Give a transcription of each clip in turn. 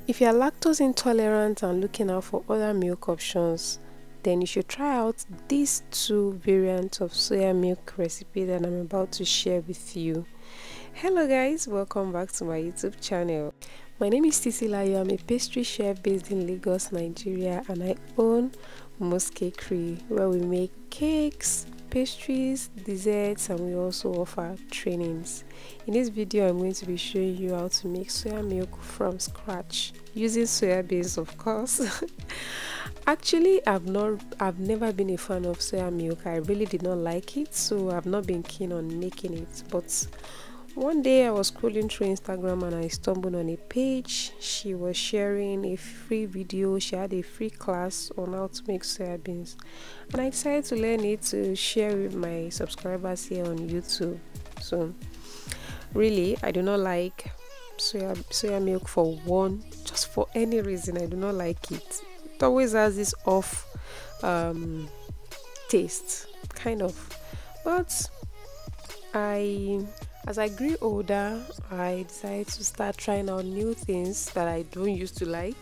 If you are lactose intolerant and looking out for other milk options, then you should try out these two variants of soya milk recipe that I'm about to share with you. Hello guys, welcome back to my YouTube channel. My name is Titilayo. I'm a pastry chef based in Lagos, Nigeria, and I own Most Cakery, where we make cakes, pastries, desserts, and we also offer trainings. In this video, I'm going to be showing you how to make soya milk from scratch using soya beans, of course. Actually, I've never been a fan of soya milk. I really did not like it, so I've not been keen on making it. But one day I was scrolling through Instagram and I stumbled on a page. She was sharing a free video. She had a free class on how to make soya beans, and I decided to learn it to share with my subscribers here on YouTube. So really, I do not like soya milk just for any reason. I do not like it. It always has this off um, taste, kind of. But as I grew older, I decided to start trying out new things that I don't used to like,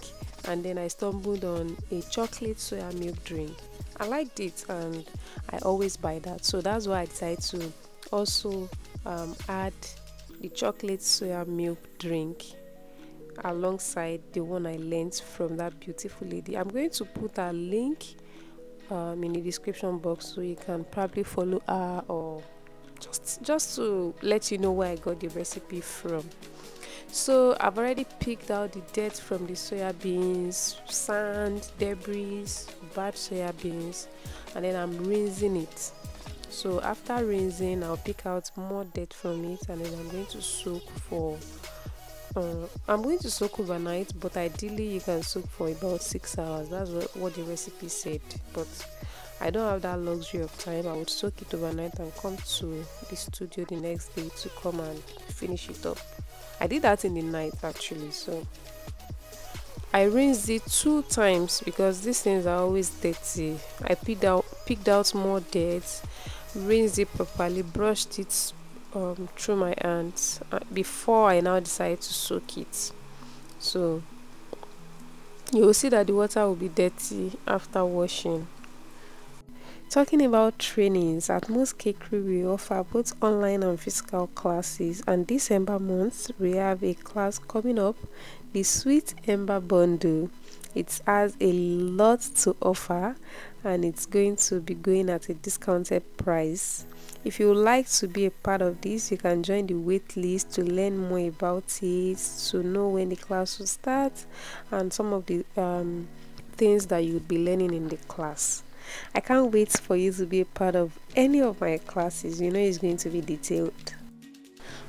and then I stumbled on a chocolate soya milk drink. I liked it, and I always buy that. So that's why I decided to also add the chocolate soya milk drink alongside the one I learned from that beautiful lady. I'm going to put a link in the description box so you can probably follow her, or just to let you know where I got the recipe from. So I've already picked out the dirt from the soya beans, sand, debris, bad soya beans, and then I'm rinsing it. So after rinsing, I'll pick out more dirt from it, and then I'm going to soak overnight, but ideally you can soak for about 6 hours. That's what the recipe said, but I don't have that luxury of time. I would soak it overnight and come to the studio the next day to come and finish it up. I did that in the night actually. So I rinsed it 2 times because these things are always dirty. I picked out more dirt, rinsed it properly, brushed it through my hands before I now decide to soak it. So you will see that the water will be dirty after washing. Talking about trainings, at Most Cakery we offer both online and physical classes, and this Ember month we have a class coming up, the Sweet Ember Bundle. It has a lot to offer and it's going to be going at a discounted price. If you would like to be a part of this, you can join the wait list to learn more about it, to know when the class will start, and some of the things that you would be learning in the class. I can't wait for you to be a part of any of my classes. You know it's going to be detailed.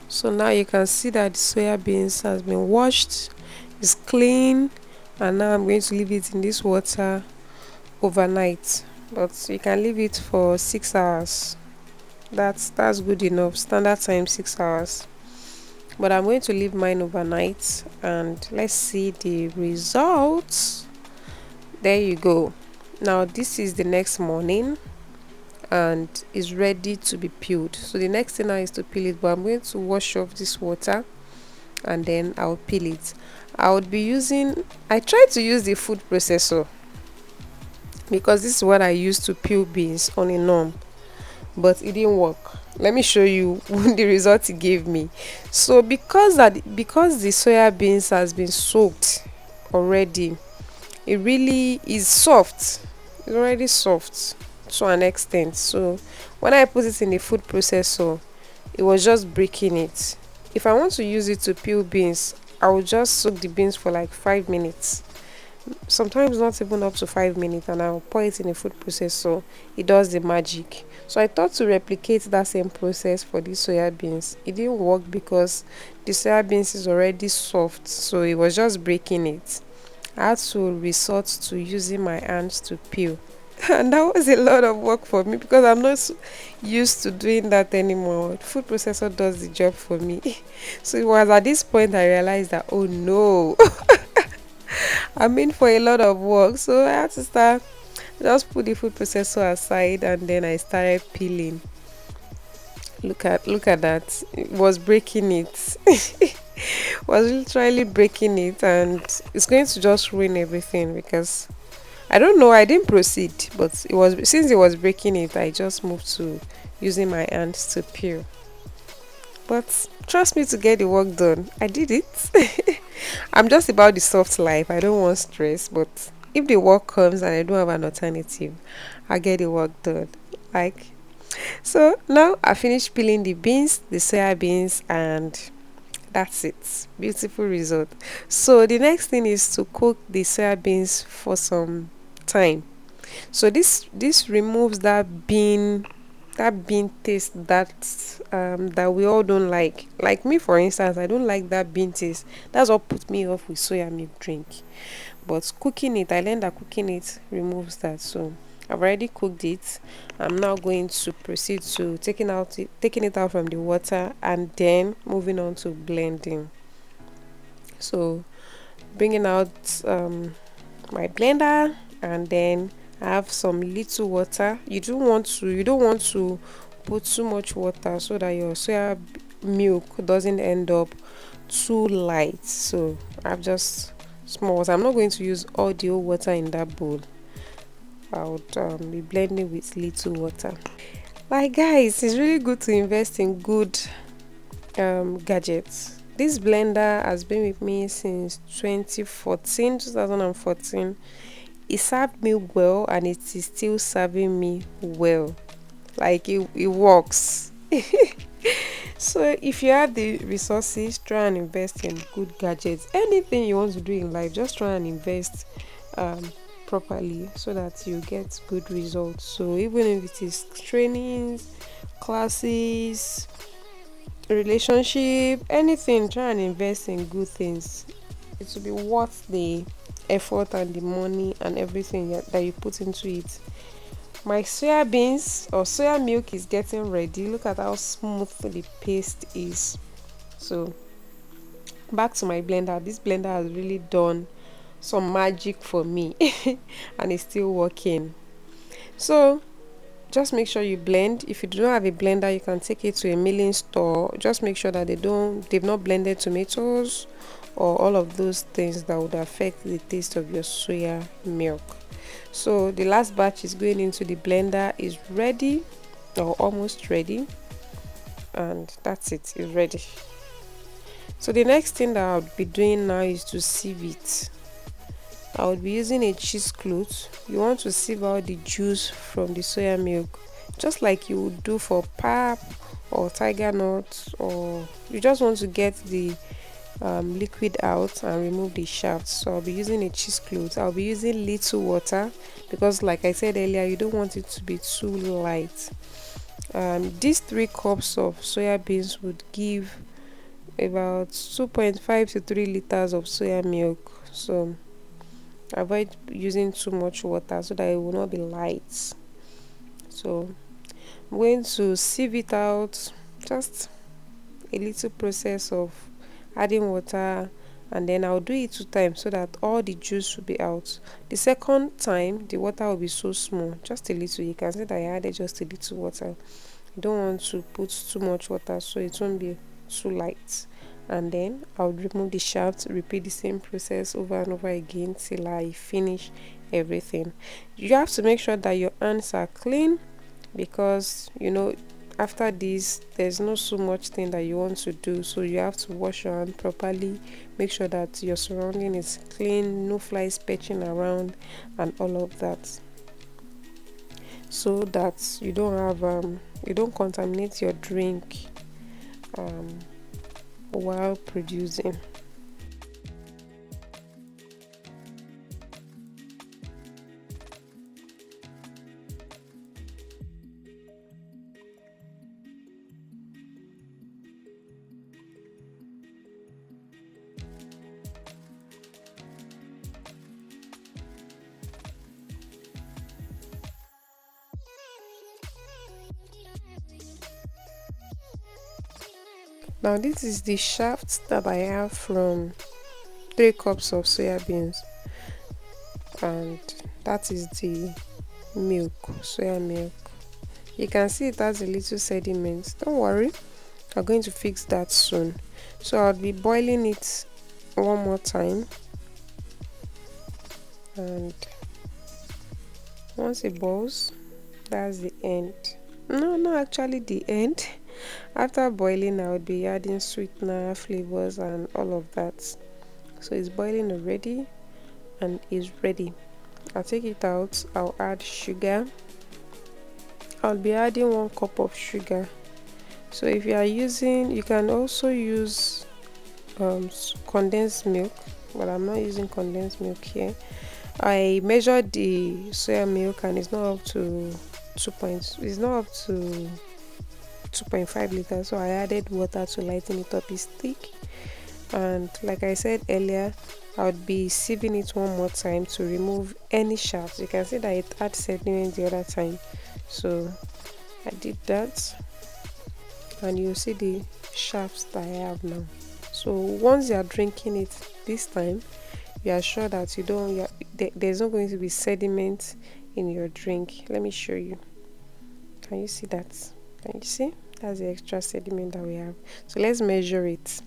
So now you can see that the soya beans has been washed, it's clean, and now I'm going to leave it in this water overnight. But you can leave it for 6 hours. That's good enough. Standard time 6 hours. But I'm going to leave mine overnight and let's see the results. There you go. Now this is the next morning and is ready to be peeled. So the next thing now is to peel it, but I'm going to wash off this water and then I'll peel it. I tried to use the food processor because this is what I use to peel beans on a norm, but it didn't work. Let me show you the result it gave me. So because the soya beans has been soaked already, it really is soft. It's already soft to an extent. So when I put it in the food processor, it was just breaking it. If I want to use it to peel beans, I will just soak the beans for like 5 minutes, sometimes not even up to 5 minutes, and I'll pour it in the food processor. It does the magic. So I thought to replicate that same process for the soya beans. It didn't work because the soya beans is already soft, so it was just breaking it. I had to resort to using my hands to peel. And that was a lot of work for me because I'm not used to doing that anymore. Food processor does the job for me. So it was at this point I realized that, oh no, I'm in for a lot of work. So I had to just put the food processor aside and then I started peeling. Look at that. It was breaking it. Was literally breaking it, and it's going to just ruin everything because I don't know, I didn't proceed, but it was since it was breaking it, I just moved to using my hands to peel. But trust me, to get the work done, I did it. I'm just about the soft life. I don't want stress, but if the work comes and I don't have an alternative, I get the work done. Like, so now I finished peeling the beans, the soya beans, and that's it. Beautiful result. So the next thing is to cook the soya beans for some time. So this removes that bean taste that we all don't like. Like me, for instance, I don't like that bean taste. That's what put me off with soya milk drink. But cooking it, I learned that cooking it removes that. So I've already cooked it. I'm now going to proceed to taking it out from the water and then moving on to blending. So bringing out my blender, and then I have some little water. You don't want to put too much water so that your milk doesn't end up too light. So I've just small water. I'm not going to use all the whole water in that bowl. I would be blending with little water. Like, guys, it's really good to invest in good gadgets. This blender has been with me since 2014. It served me well, and it is still serving me well. Like, it works. So if you have the resources, try and invest in good gadgets. Anything you want to do in life, just try and invest um, properly so that you get good results. So even if it is trainings, classes, relationship, anything, try and invest in good things. It will be worth the effort and the money and everything that you put into it. My soya beans or soya milk is getting ready. Look at how smooth the paste is. So back to my blender. This blender has really done some magic for me and it's still working. So just make sure you blend. If you do not have a blender, you can take it to a milling store. Just make sure that they've not blended tomatoes or all of those things that would affect the taste of your soya milk. So the last batch is going into the blender, is ready or almost ready, and that's it, it's ready. So the next thing that I'll be doing now is to sieve it. I would be using a cheesecloth. You want to sieve out the juice from the soya milk, just like you would do for pap or tiger nuts, or you just want to get the liquid out and remove the shaft. So I'll be using a cheesecloth. I'll be using little water because, like I said earlier, you don't want it to be too light. These 3 cups of soya beans would give about 2.5 to 3 liters of soya milk. So avoid using too much water so that it will not be light. So I'm going to sieve it out, just a little process of adding water, and then I'll do it 2 times so that all the juice will be out. The second time the water will be so small, just a little. You can see that I added just a little water. You don't want to put too much water so it won't be too light. And then I'll remove the shaft, repeat the same process over and over again till I finish everything. You have to make sure that your hands are clean because after this there's not so much thing that you want to do, so you have to wash your hand properly, make sure that your surrounding is clean, no flies perching around and all of that, so that you don't contaminate your drink while producing. Now this is the shaft that I have from 3 cups of soya beans, and that is the soya milk. You can see it has a little sediment. Don't worry, I'm going to fix that soon. So I'll be boiling it one more time, and once it boils, that's the end. No, not actually the end. After boiling, I would be adding sweetener, flavors, and all of that. So it's boiling already and is ready. I'll take it out. I'll add sugar. I'll be adding 1 cup of sugar. So if you are using, you can also use condensed milk, but I'm not using condensed milk here. I measured the soya milk and it's not up to 2.5 liters, so I added water to lighten it up. It's thick, and like I said earlier, I would be sieving it one more time to remove any shafts. You can see that it had sediment the other time, so I did that, and you'll see the shafts that I have now. So once you are drinking it this time, you are sure that there's not going to be sediment in your drink. Let me show you. Can you see that? Can you see? That's the extra sediment that we have. So let's measure it.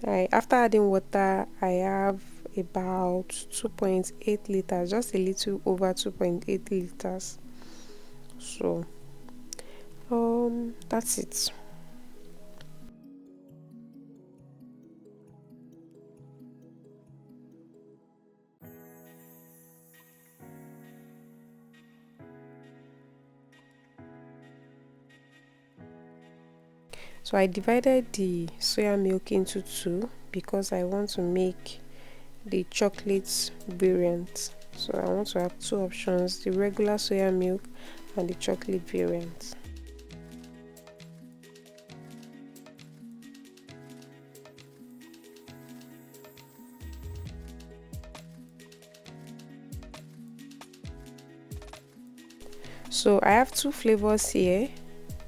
After adding water, I have about 2.8 liters, just a little over 2.8 liters. So that's it. So I divided the soya milk into two because I want to make the chocolate variant. So I want to have two options, the regular soya milk and the chocolate variant. So I have two flavors here.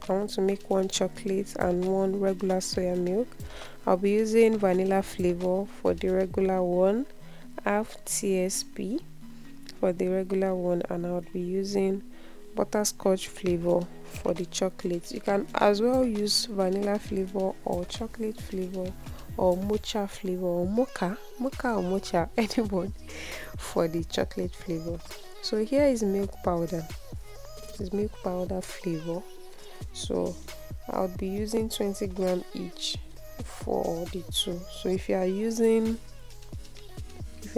I want to make one chocolate and one regular soya milk. I'll be using vanilla flavor for the regular one, half TSP for the regular one, and I'll be using butterscotch flavor for the chocolate. You can as well use vanilla flavor or chocolate flavor or mocha flavor or mocha or mocha, anyone, for the chocolate flavor. So here is milk powder. This is milk powder flavor. So I'll be using 20 gram each for the two. So if you are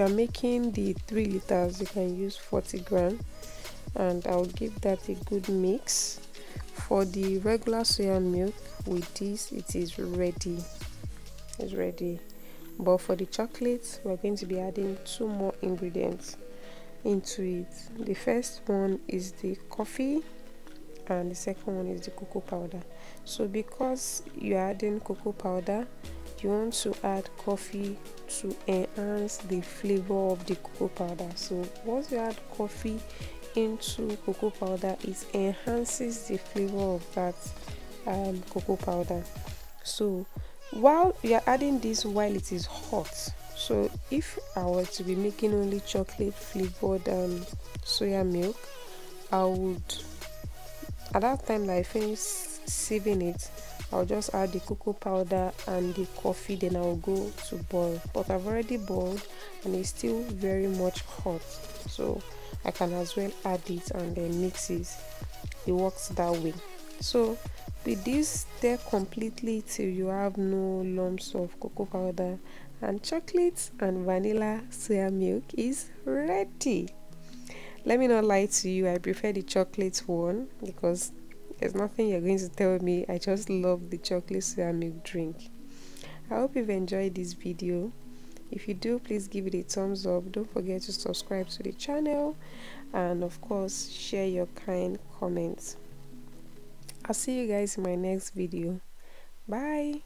making the 3 liters, you can use 40 gram, and I'll give that a good mix. For the regular soya milk, with this it is ready. It's ready. But for the chocolate, we're going to be adding 2 more ingredients into it. The first one is the coffee, and the second one is the cocoa powder. So because you're adding cocoa powder, you want to add coffee to enhance the flavor of the cocoa powder. So once you add coffee into cocoa powder, it enhances the flavor of that cocoa powder. So while you're adding this while it is hot, so if I were to be making only chocolate flavored soya milk, I would, at that time that I finish sieving it, I'll just add the cocoa powder and the coffee, then I'll go to boil. But I've already boiled and it's still very much hot, so I can as well add it and then mix it. It works that way. So with this, stir completely till you have no lumps of cocoa powder, and chocolate and vanilla soya milk is ready. Let me not lie to you, I prefer the chocolate one because there's nothing you're going to tell me. I just love the chocolate soya milk drink. I hope you've enjoyed this video. If you do, please give it a thumbs up. Don't forget to subscribe to the channel, and of course share your kind comments. I'll see you guys in my next video. Bye.